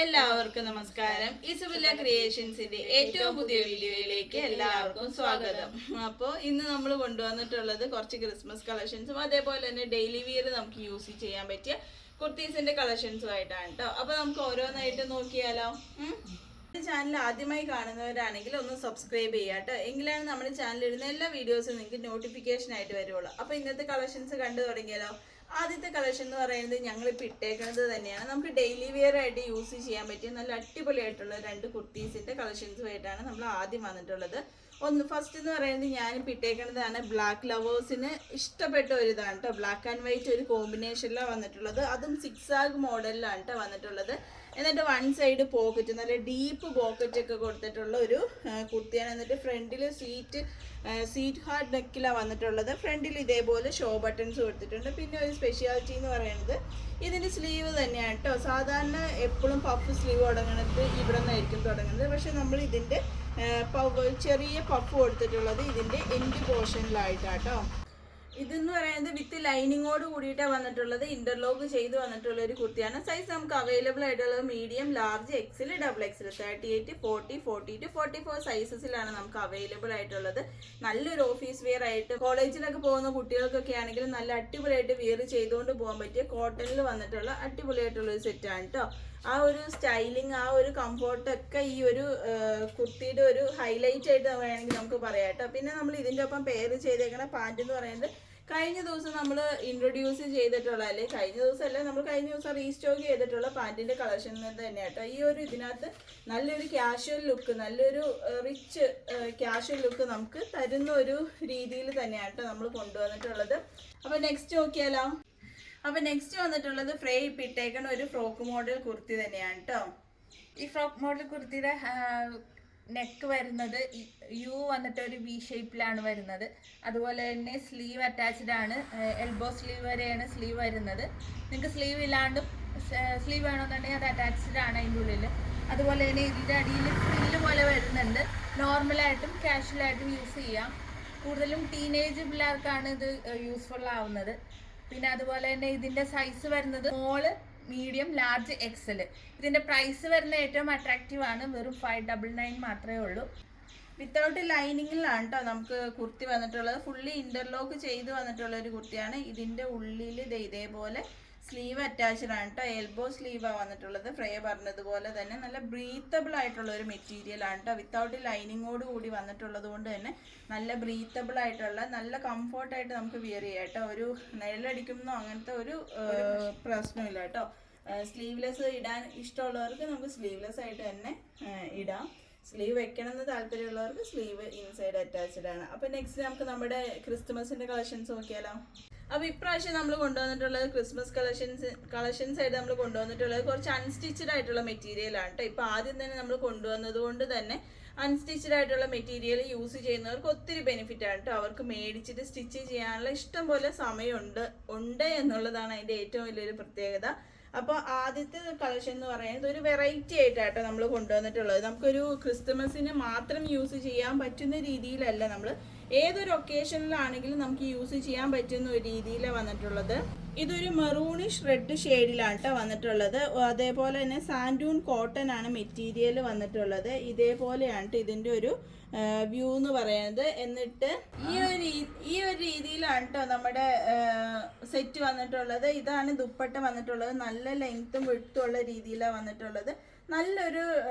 എല്ലാവർക്കും നമസ്കാരം. ഇസുബില്ല ക്രിയേഷൻസിന്റെ ഏറ്റവും പുതിയ വീഡിയോയിലേക്ക് എല്ലാവർക്കും സ്വാഗതം. അപ്പോൾ ഇന്ന് നമ്മൾ കൊണ്ടുവന്നിട്ടുള്ളത് കുറച്ച് ക്രിസ്മസ് കളക്ഷൻസും അതേപോലെ തന്നെ ഡെയിലി വിയർ നമുക്ക് യൂസ് ചെയ്യാൻ പറ്റിയ കുർത്തീസിന്റെ കളക്ഷൻസും ആയിട്ടാണ് കേട്ടോ. അപ്പോൾ നമുക്ക് ഓരോന്നായിട്ട് നോക്കിയാലോ. ചാനൽ ആദ്യമായി കാണുന്നവരാണെങ്കിൽ ഒന്ന് സബ്സ്ക്രൈബ് ചെയ്യുക കേട്ടോ. എങ്കിലാണ് നമ്മുടെ ചാനലിൽ ഇടുന്ന എല്ലാ വീഡിയോസും നിങ്ങൾക്ക് നോട്ടിഫിക്കേഷൻ ആയിട്ട് വരുള്ളൂ. അപ്പോൾ ഇന്നത്തെ കളക്ഷൻസ് കണ്ടു തുടങ്ങിയാലോ. ആദ്യത്തെ കളക്ഷൻ എന്ന് പറയുന്നത് ഞങ്ങളിപ്പോൾ ഇട്ടേക്കുന്നത് തന്നെയാണ്. നമുക്ക് ഡെയിലി വെയർ ആയിട്ട് യൂസ് ചെയ്യാൻ പറ്റിയ നല്ല അടിപൊളിയായിട്ടുള്ള രണ്ട് കുർത്തീസിൻ്റെ കളക്ഷൻസുമായിട്ടാണ് നമ്മൾ ആദ്യം വന്നിട്ടുള്ളത്. ഫസ്റ്റ് എന്ന് പറയുന്നത് ഞാനിപ്പോൾ ഇട്ടേക്കുന്നതാണ് ബ്ലാക്ക് ലവേഴ്സിന് ഇഷ്ടപ്പെട്ട ഒരു ഇതാണ് കേട്ടോ. ബ്ലാക്ക് ആൻഡ് വൈറ്റ് ഒരു കോമ്പിനേഷനിലാണ് വന്നിട്ടുള്ളത്. അതും സിക്സാഗ് മോഡലിലാണ് കേട്ടോ വന്നിട്ടുള്ളത്. എന്നിട്ട് വൺ സൈഡ് പോക്കറ്റ് നല്ല ഡീപ്പ് പോക്കറ്റ് ഒക്കെ കൊടുത്തിട്ടുള്ള ഒരു കുർത്തിയാണ്. എന്നിട്ട് ഫ്രണ്ടിൽ സീറ്റ് ഹാർഡ് നെക്കിലാണ് വന്നിട്ടുള്ളത്. ഫ്രണ്ടിൽ ഇതേപോലെ ഷോ ബട്ടൺസ് കൊടുത്തിട്ടുണ്ട്. പിന്നെ ഒരു സ്പെഷ്യാലിറ്റി എന്ന് പറയുന്നത് ഇതിൻ്റെ സ്ലീവ് തന്നെയാണ് കേട്ടോ. സാധാരണ എപ്പോഴും പഫ് സ്ലീവ് തുടങ്ങുന്നത് ഇവിടെ നിന്നായിരിക്കും തുടങ്ങുന്നത്. പക്ഷെ നമ്മൾ ഇതിൻ്റെ ചെറിയ പഫ് കൊടുത്തിട്ടുള്ളത് ഇതിൻ്റെ എൻഡ് പോർഷനിലായിട്ടാട്ടോ. ഇതെന്ന് പറയുന്നത് വിത്ത് ലൈനിങ്ങോട് കൂടിയിട്ടാണ് വന്നിട്ടുള്ളത്. ഇന്റർലോക്ക് ചെയ്ത് വന്നിട്ടുള്ള ഒരു കുർത്തിയാണ്. സൈസ് നമുക്ക് അവൈലബിൾ ആയിട്ടുള്ളത് medium, large, XL, double XL, 38, 40, 42, 44 സൈസസിലാണ് നമുക്ക് അവൈലബിൾ ആയിട്ടുള്ളത്. നല്ലൊരു ഓഫീസ് വെയർ ആയിട്ട് കോളേജിലൊക്കെ പോകുന്ന കുട്ടികൾക്കൊക്കെ ആണെങ്കിൽ നല്ല അടിപൊളിയായിട്ട് വെയർ ചെയ്തുകൊണ്ട് പോകാൻ പറ്റിയ കോട്ടണിൽ വന്നിട്ടുള്ള അടിപൊളിയായിട്ടുള്ള ഒരു സെറ്റാണ് കേട്ടോ. ആ ഒരു സ്റ്റൈലിങ്, ആ ഒരു കംഫോർട്ടൊക്കെ ഈ ഒരു കുർത്തിയുടെ ഒരു ഹൈലൈറ്റ് ആയിട്ട് വേണമെങ്കിൽ നമുക്ക് പറയാം കേട്ടോ. പിന്നെ നമ്മൾ ഇതിൻ്റെ ഒപ്പം പെയർ ചെയ്തേക്കുന്ന പാൻറ് എന്ന് പറയുന്നത് കഴിഞ്ഞ ദിവസം നമ്മൾ ഇൻട്രൊഡ്യൂസ് ചെയ്തിട്ടുള്ള, അല്ലെ കഴിഞ്ഞ ദിവസം അല്ല, നമ്മൾ കഴിഞ്ഞ ദിവസം റീസ്റ്റോക്ക് ചെയ്തിട്ടുള്ള പാൻറ്റിൻ്റെ കളക്ഷൻ തന്നെ കേട്ടോ. ഈ ഒരു ഇതിനകത്ത് നല്ലൊരു ക്യാഷ്വൽ ലുക്ക്, നല്ലൊരു റിച്ച് ക്യാഷ്വൽ ലുക്ക് നമുക്ക് തരുന്ന ഒരു രീതിയിൽ തന്നെയാണ് കേട്ടോ നമ്മൾ കൊണ്ടുവന്നിട്ടുള്ളത്. അപ്പോൾ നെക്സ്റ്റ് നോക്കിയാലോ. അപ്പോൾ നെക്സ്റ്റ് വന്നിട്ടുള്ളത് ഫ്രേ ഇട്ടേക്കുന്ന ഒരു ഫ്രോക്ക് മോഡൽ കുർത്തി തന്നെയാണ് കേട്ടോ. ഈ ഫ്രോക്ക് മോഡൽ കുർത്തിയുടെ നെക്ക് വരുന്നത് യു വന്നിട്ട് ഒരു വി ഷേപ്പിലാണ് വരുന്നത്. അതുപോലെ തന്നെ സ്ലീവ് അറ്റാച്ച്ഡ് ആണ്. എൽബോ സ്ലീവ് വരെയാണ് സ്ലീവ് വരുന്നത്. നിങ്ങൾക്ക് സ്ലീവ് ഇല്ലാണ്ടും സ്ലീവ് വേണമെന്നുണ്ടെങ്കിൽ അത് അറ്റാച്ച്ഡ് ആണ് അതിൻ്റെ ഉള്ളിൽ. അതുപോലെ തന്നെ ഇതിൻ്റെ അടിയിൽ ഫ്രില്ല് പോലെ വരുന്നുണ്ട്. നോർമലായിട്ടും കാഷ്വലായിട്ടും യൂസ് ചെയ്യാം. കൂടുതലും ടീനേജ് പിള്ളേർക്കാണ് ഇത് യൂസ്ഫുൾ ആവുന്നത്. പിന്നെ അതുപോലെ തന്നെ ഇതിൻ്റെ സൈസ് വരുന്നത് സ്മോള്, മീഡിയം, ലാർജ്, എക്സൽ. ഇതിൻ്റെ പ്രൈസ് വരുന്ന ഏറ്റവും അട്രാക്റ്റീവ് ആണ്. വെറും 599 മാത്രമേ ഉള്ളൂ. വിത്തൗട്ട് ലൈനിങ്ങിലാണ് കേട്ടോ നമുക്ക് കുർത്തി വന്നിട്ടുള്ളത്. ഫുള്ളി ഇന്റർലോക്ക് ചെയ്ത് വന്നിട്ടുള്ള ഒരു കുർത്തിയാണ്. ഇതിൻ്റെ ഉള്ളിൽ ഇതേപോലെ സ്ലീവ് അറ്റാച്ച്ഡ് ആണ് കേട്ടോ. എൽബോ സ്ലീവാണ് വന്നിട്ടുള്ളത്. ഫ്രേ പറഞ്ഞതുപോലെ തന്നെ നല്ല ബ്രീത്തബിൾ ആയിട്ടുള്ള ഒരു മെറ്റീരിയൽ ആണ് കേട്ടോ. വിത്തൗട്ട് ലൈനിങ്ങോട് കൂടി വന്നിട്ടുള്ളത് കൊണ്ട് തന്നെ നല്ല ബ്രീത്തബിൾ ആയിട്ടുള്ള നല്ല കംഫോർട്ടായിട്ട് നമുക്ക് വിയർ ചെയ്യാം കേട്ടോ. ഒരു നിഴലടിക്കുന്നോ അങ്ങനത്തെ ഒരു പ്രശ്നമില്ല കേട്ടോ. സ്ലീവ്ലെസ് ഇടാൻ ഇഷ്ടമുള്ളവർക്ക് നമുക്ക് സ്ലീവ്ലെസ് ആയിട്ട് തന്നെ ഇടാം. സ്ലീവ് വെക്കണമെന്ന് താല്പര്യമുള്ളവർക്ക് സ്ലീവ് ഇൻസൈഡ് അറ്റാച്ച്ഡ് ആണ്. അപ്പോൾ നെക്സ്റ്റ് നമുക്ക് നമ്മുടെ ക്രിസ്മസിൻ്റെ കളക്ഷൻസ് നോക്കിയാലോ. അപ്പോൾ ഇപ്രാവശ്യം നമ്മൾ കൊണ്ടുവന്നിട്ടുള്ളത് ക്രിസ്മസ് കളക്ഷൻസ് ആയിട്ട് നമ്മൾ കൊണ്ടുവന്നിട്ടുള്ളത് കുറച്ച് അൺസ്റ്റിച്ചഡ് ആയിട്ടുള്ള മെറ്റീരിയലാണ് കേട്ടോ. ഇപ്പോൾ ആദ്യം തന്നെ നമ്മൾ കൊണ്ടുവന്നത് കൊണ്ട് തന്നെ അൺസ്റ്റിച്ചഡ് ആയിട്ടുള്ള മെറ്റീരിയൽ യൂസ് ചെയ്യുന്നവർക്ക് ഒത്തിരി ബെനിഫിറ്റ് ആണ് കേട്ടോ. അവർക്ക് മേടിച്ചിട്ട് സ്റ്റിച്ച് ചെയ്യാനുള്ള ഇഷ്ടം പോലെ സമയമുണ്ട് എന്നുള്ളതാണ് അതിൻ്റെ ഏറ്റവും വലിയൊരു പ്രത്യേകത. അപ്പോൾ ആദ്യത്തെ കളക്ഷൻ എന്ന് പറയുന്നത് ഒരു വെറൈറ്റി ആയിട്ടാട്ടോ നമ്മൾ കൊണ്ടുവന്നിട്ടുള്ളത്. നമുക്കൊരു ക്രിസ്മസിന് മാത്രം യൂസ് ചെയ്യാൻ പറ്റുന്ന രീതിയിലല്ല, നമ്മൾ ഏതൊരു ഒക്കേഷനിലാണെങ്കിലും നമുക്ക് യൂസ് ചെയ്യാൻ പറ്റുന്ന ഒരു രീതിയിലാണ് വന്നിട്ടുള്ളത്. ഇതൊരു മെറൂണിഷ് റെഡ് ഷെയ്ഡിലാണ് കേട്ടോ വന്നിട്ടുള്ളത്. അതേപോലെ തന്നെ സാൻഡൂൺ കോട്ടൺ ആണ് മെറ്റീരിയൽ വന്നിട്ടുള്ളത്. ഇതേപോലെയാണ് ഇതിൻ്റെ ഒരു വ്യൂ എന്ന് പറയുന്നത്. എന്നിട്ട് ഈ ഒരു രീതിയിലാണ് കേട്ടോ നമ്മുടെ സെറ്റ് വന്നിട്ടുള്ളത്. ഇതാണ് ദുപ്പട്ട വന്നിട്ടുള്ളത്. നല്ല ലെങ്ത്തും വിഡ്ത്തും ഉള്ള രീതിയിലാണ് വന്നിട്ടുള്ളത്. നല്ലൊരു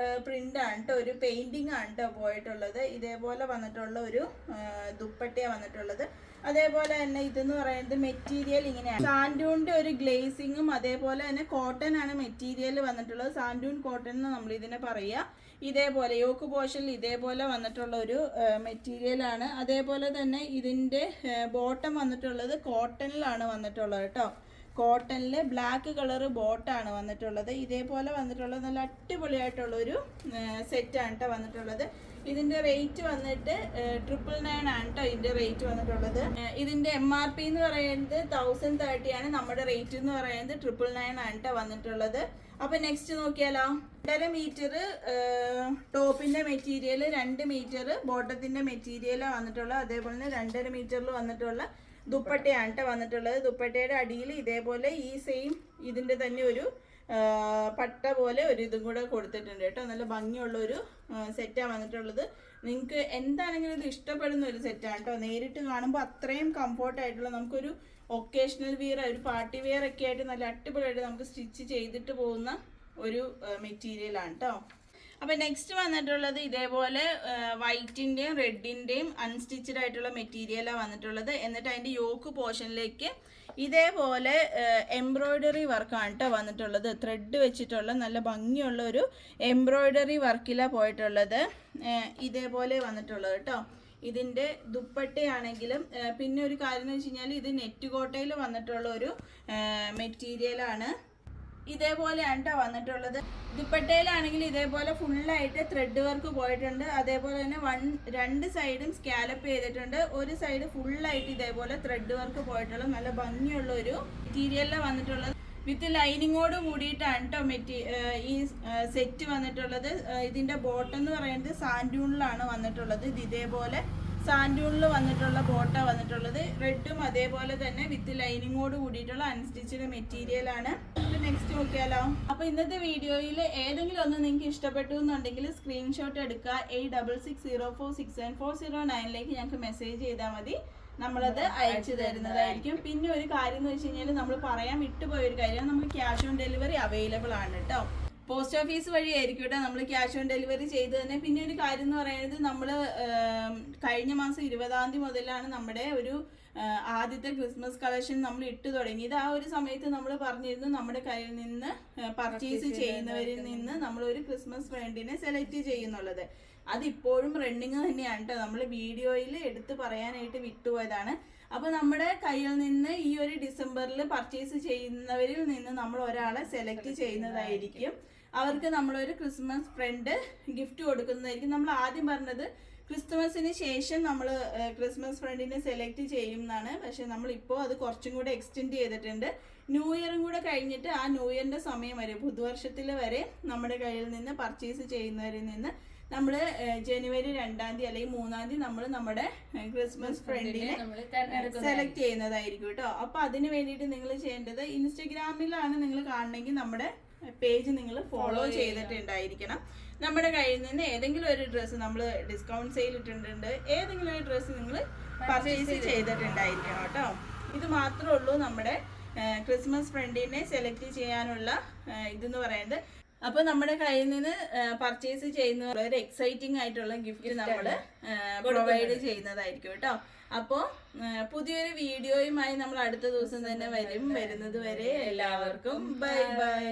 പ്രിൻ്റാണ് കേട്ടോ. ഒരു പെയിൻറ്റിങ് ആണ് കേട്ടോ പോയിട്ടുള്ളത്. ഇതേപോലെ വന്നിട്ടുള്ള ഒരു ദുപ്പട്ടയാണ് വന്നിട്ടുള്ളത്. അതേപോലെ തന്നെ ഇതെന്ന് പറയുന്നത് മെറ്റീരിയൽ ഇങ്ങനെയാണ്. സാൻഡൂണിൻ്റെ ഒരു ഗ്ലേസിങ്ങും അതേപോലെ തന്നെ കോട്ടൺ ആണ് മെറ്റീരിയൽ വന്നിട്ടുള്ളത്. സാൻഡൂൺ കോട്ടൺ എന്ന് നമ്മൾ ഇതിനെ പറയുക. ഇതേപോലെ യോക്ക് പോർഷനിൽ ഇതേപോലെ വന്നിട്ടുള്ള ഒരു മെറ്റീരിയലാണ്. അതേപോലെ തന്നെ ഇതിൻ്റെ ബോട്ടം വന്നിട്ടുള്ളത് കോട്ടണിലാണ് വന്നിട്ടുള്ളത് കേട്ടോ. കോട്ടണിൽ ബ്ലാക്ക് കളർ ബോട്ടാണ് വന്നിട്ടുള്ളത്. ഇതേപോലെ വന്നിട്ടുള്ളത് നല്ല അടിപൊളിയായിട്ടുള്ളൊരു സെറ്റാണ് കേട്ടോ വന്നിട്ടുള്ളത്. ഇതിൻ്റെ റേറ്റ് വന്നിട്ട് 999 ആണ് കേട്ടോ ഇതിൻ്റെ റേറ്റ് വന്നിട്ടുള്ളത്. ഇതിൻ്റെ MRP എന്ന് പറയുന്നത് 1030 ആണ്. നമ്മുടെ റേറ്റ് എന്ന് പറയുന്നത് 999 ആണ് കേട്ടോ വന്നിട്ടുള്ളത്. അപ്പോൾ നെക്സ്റ്റ് നോക്കിയാലോ. 2.5 മീറ്റർ ടോപ്പിൻ്റെ മെറ്റീരിയൽ, 2 മീറ്റർ ബോട്ടത്തിൻ്റെ മെറ്റീരിയലാണ് വന്നിട്ടുള്ളത്. അതേപോലെ തന്നെ 2.5 മീറ്ററിൽ വന്നിട്ടുള്ള ദുപ്പട്ടയാണ് വന്നിട്ടുള്ളത്. ദുപ്പട്ടയുടെ അടിയിൽ ഇതേപോലെ ഈ സെയിം ഇതിൻ്റെ തന്നെ ഒരു പട്ട പോലെ ഒരു ഇതും കൂടെ കൊടുത്തിട്ടുണ്ട് കേട്ടോ. നല്ല ഭംഗിയുള്ള ഒരു സെറ്റാണ് വന്നിട്ടുള്ളത്. നിങ്ങൾക്ക് എന്താണെങ്കിലും ഇത് ഇഷ്ടപ്പെടുന്ന ഒരു സെറ്റാണ് കേട്ടോ. നേരിട്ട് കാണുമ്പോൾ അത്രയും കംഫോർട്ടായിട്ടുള്ള നമുക്കൊരു ഒക്കേഷണൽ വിയർ, ഒരു പാർട്ടി വെയർ ഒക്കെ ആയിട്ട് നല്ല അടിപൊളിയായിട്ട് നമുക്ക് സ്റ്റിച്ച് ചെയ്തിട്ട് പോകുന്ന ഒരു മെറ്റീരിയലാണ് കേട്ടോ. അപ്പം നെക്സ്റ്റ് വന്നിട്ടുള്ളത് ഇതേപോലെ വൈറ്റിൻ്റെയും റെഡിൻ്റെയും അൺസ്റ്റിച്ചഡ് ആയിട്ടുള്ള മെറ്റീരിയലാണ് വന്നിട്ടുള്ളത്. എന്നിട്ട് അതിൻ്റെ യോക്ക് പോർഷനിലേക്ക് ഇതേപോലെ എംബ്രോയ്ഡറി വർക്കാണ് കേട്ടോ വന്നിട്ടുള്ളത്. ത്രെഡ് വെച്ചിട്ടുള്ള നല്ല ഭംഗിയുള്ള ഒരു എംബ്രോയ്ഡറി വർക്കിലാണ് പോയിട്ടുള്ളത്. ഇതേപോലെ വന്നിട്ടുള്ളത് കേട്ടോ. ഇതിൻ്റെ ദുപ്പട്ടയാണെങ്കിലും പിന്നെ ഒരു കാര്യം എന്ന് വെച്ച് കഴിഞ്ഞാൽ ഇത് നെറ്റ് കോട്ടയിൽ വന്നിട്ടുള്ള ഒരു മെറ്റീരിയലാണ്. ഇതേപോലെയാണ് കേട്ടോ വന്നിട്ടുള്ളത്. ദുപ്പട്ടയിലാണെങ്കിൽ ഇതേപോലെ ഫുള്ളായിട്ട് ത്രെഡ് വർക്ക് പോയിട്ടുണ്ട്. അതേപോലെ തന്നെ രണ്ട് സൈഡും സ്കാലപ്പ് ചെയ്തിട്ടുണ്ട്. ഒരു സൈഡ് ഫുള്ളായിട്ട് ഇതേപോലെ ത്രെഡ് വർക്ക് പോയിട്ടുള്ള നല്ല ഭംഗിയുള്ള ഒരു മെറ്റീരിയലിലാണ് വന്നിട്ടുള്ളത്. വിത്ത് ലൈനിങ്ങോട് കൂടിയിട്ടാണ് കേട്ടോ ഈ സെറ്റ് വന്നിട്ടുള്ളത്. ഇതിൻ്റെ ബോട്ടം എന്ന് പറയുന്നത് സാൻഡൂണിലാണ് വന്നിട്ടുള്ളത്. ഇത് ഇതേപോലെ സാൻഡൂണിൽ വന്നിട്ടുള്ള ബോട്ട വന്നിട്ടുള്ളത്. റെഡും അതേപോലെ തന്നെ വിത്ത് ലൈനിങ്ങോട് കൂടിയിട്ടുള്ള അൺസ്റ്റിച്ചഡ് മെറ്റീരിയലാണ്. നെക്സ്റ്റ് നോക്കിയാലോ. അപ്പോൾ ഇന്നത്തെ വീഡിയോയിൽ ഏതെങ്കിലും ഒന്ന് നിങ്ങൾക്ക് ഇഷ്ടപ്പെട്ടു എന്നുണ്ടെങ്കിൽ സ്ക്രീൻഷോട്ട് എടുക്കുക. 8660467409 ഞങ്ങൾക്ക് മെസ്സേജ് ചെയ്താൽ മതി. നമ്മളത് അയച്ചു തരുന്നതായിരിക്കും. പിന്നെ ഒരു കാര്യം എന്ന് വെച്ച് കഴിഞ്ഞാൽ നമ്മൾ പറയാൻ വിട്ടുപോയ ഒരു കാര്യം, നമുക്ക് ക്യാഷ് ഓൺ ഡെലിവറി അവൈലബിൾ ആണ് കേട്ടോ. പോസ്റ്റ് ഓഫീസ് വഴി ആയിരിക്കും കേട്ടോ നമ്മൾ ക്യാഷ് ഓൺ ഡെലിവറി ചെയ്ത് തന്നെ. പിന്നെ ഒരു കാര്യം എന്ന് പറയുന്നത് നമ്മൾ കഴിഞ്ഞ മാസം 20-ാം തീയതി മുതലാണ് നമ്മുടെ ഒരു ആദ്യത്തെ ക്രിസ്മസ് കളക്ഷൻ നമ്മൾ ഇട്ട് തുടങ്ങിയത്. ആ ഒരു സമയത്ത് നമ്മൾ പറഞ്ഞിരുന്നു നമ്മുടെ കയ്യിൽ നിന്ന് പർച്ചേസ് ചെയ്യുന്നവരിൽ നിന്ന് നമ്മൾ ഒരു ക്രിസ്മസ് ഫ്രണ്ടിനെ സെലക്ട് ചെയ്യുന്നുള്ളത്. അതിപ്പോഴും റണ്ണിങ് തന്നെയാണ് കേട്ടോ. നമ്മൾ വീഡിയോയിൽ എടുത്ത് പറയാനായിട്ട് വിട്ടുപോയതാണ്. അപ്പോൾ നമ്മുടെ കയ്യിൽ നിന്ന് ഈ ഒരു ഡിസംബറിൽ പർച്ചേസ് ചെയ്യുന്നവരിൽ നിന്ന് നമ്മൾ ഒരാളെ സെലക്ട് ചെയ്യുന്നതായിരിക്കും. അവർക്ക് നമ്മളൊരു ക്രിസ്മസ് ഫ്രണ്ട് ഗിഫ്റ്റ് കൊടുക്കുന്നതായിരിക്കും. നമ്മൾ ആദ്യം പറഞ്ഞത് ക്രിസ്മസിന് ശേഷം നമ്മൾ ക്രിസ്മസ് ഫ്രണ്ടിനെ സെലക്ട് ചെയ്യും എന്നാണ്. പക്ഷെ നമ്മളിപ്പോൾ അത് കുറച്ചും കൂടെ എക്സ്റ്റെൻഡ് ചെയ്തിട്ടുണ്ട്. ന്യൂ ഇയറും കൂടെ കഴിഞ്ഞിട്ട് ആ ന്യൂ ഇയറിൻ്റെ സമയം വരെ, പുതുവർഷത്തിൽ വരെ നമ്മുടെ കയ്യിൽ നിന്ന് പർച്ചേസ് ചെയ്യുന്നവരിൽ നിന്ന് നമ്മൾ ജനുവരി 2-ാം തീയതി അല്ലെങ്കിൽ 3-ാം തീയതി നമ്മൾ നമ്മുടെ ക്രിസ്മസ് ഫ്രണ്ടിനെ സെലക്ട് ചെയ്യുന്നതായിരിക്കും കേട്ടോ. അപ്പോൾ അതിന് വേണ്ടിയിട്ട് നിങ്ങൾ ചെയ്യേണ്ടത് ഇൻസ്റ്റഗ്രാമിലാണ് നിങ്ങൾ കാണണമെങ്കിൽ നമ്മുടെ പേജ് നിങ്ങൾ ഫോളോ ചെയ്തിട്ടുണ്ടായിരിക്കണം. നമ്മുടെ കയ്യിൽ നിന്ന് ഏതെങ്കിലും ഒരു ഡ്രസ്സ് നമ്മൾ ഡിസ്കൗണ്ട് സെയിൽ ഇട്ടിട്ടുണ്ട്, ഏതെങ്കിലും ഒരു ഡ്രസ്സ് നിങ്ങൾ പർച്ചേസ് ചെയ്തിട്ടുണ്ടായിരിക്കണം കേട്ടോ. ഇത് മാത്രമേ ഉള്ളൂ നമ്മുടെ ക്രിസ്മസ് ഫ്രണ്ടിനെ സെലക്ട് ചെയ്യാനുള്ള ഇതെന്ന് പറയുന്നത്. അപ്പോൾ നമ്മുടെ കയ്യിൽ നിന്ന് പർച്ചേസ് ചെയ്യുന്ന ഒരു എക്സൈറ്റിംഗ് ആയിട്ടുള്ള ഗിഫ്റ്റ് നമ്മൾ പ്രൊവൈഡ് ചെയ്യുന്നതായിരിക്കും കേട്ടോ. അപ്പോൾ പുതിയൊരു വീഡിയോയുമായി നമ്മൾ അടുത്ത ദിവസം തന്നെ വരുന്നത് വരെ എല്ലാവർക്കും ബൈ ബൈ.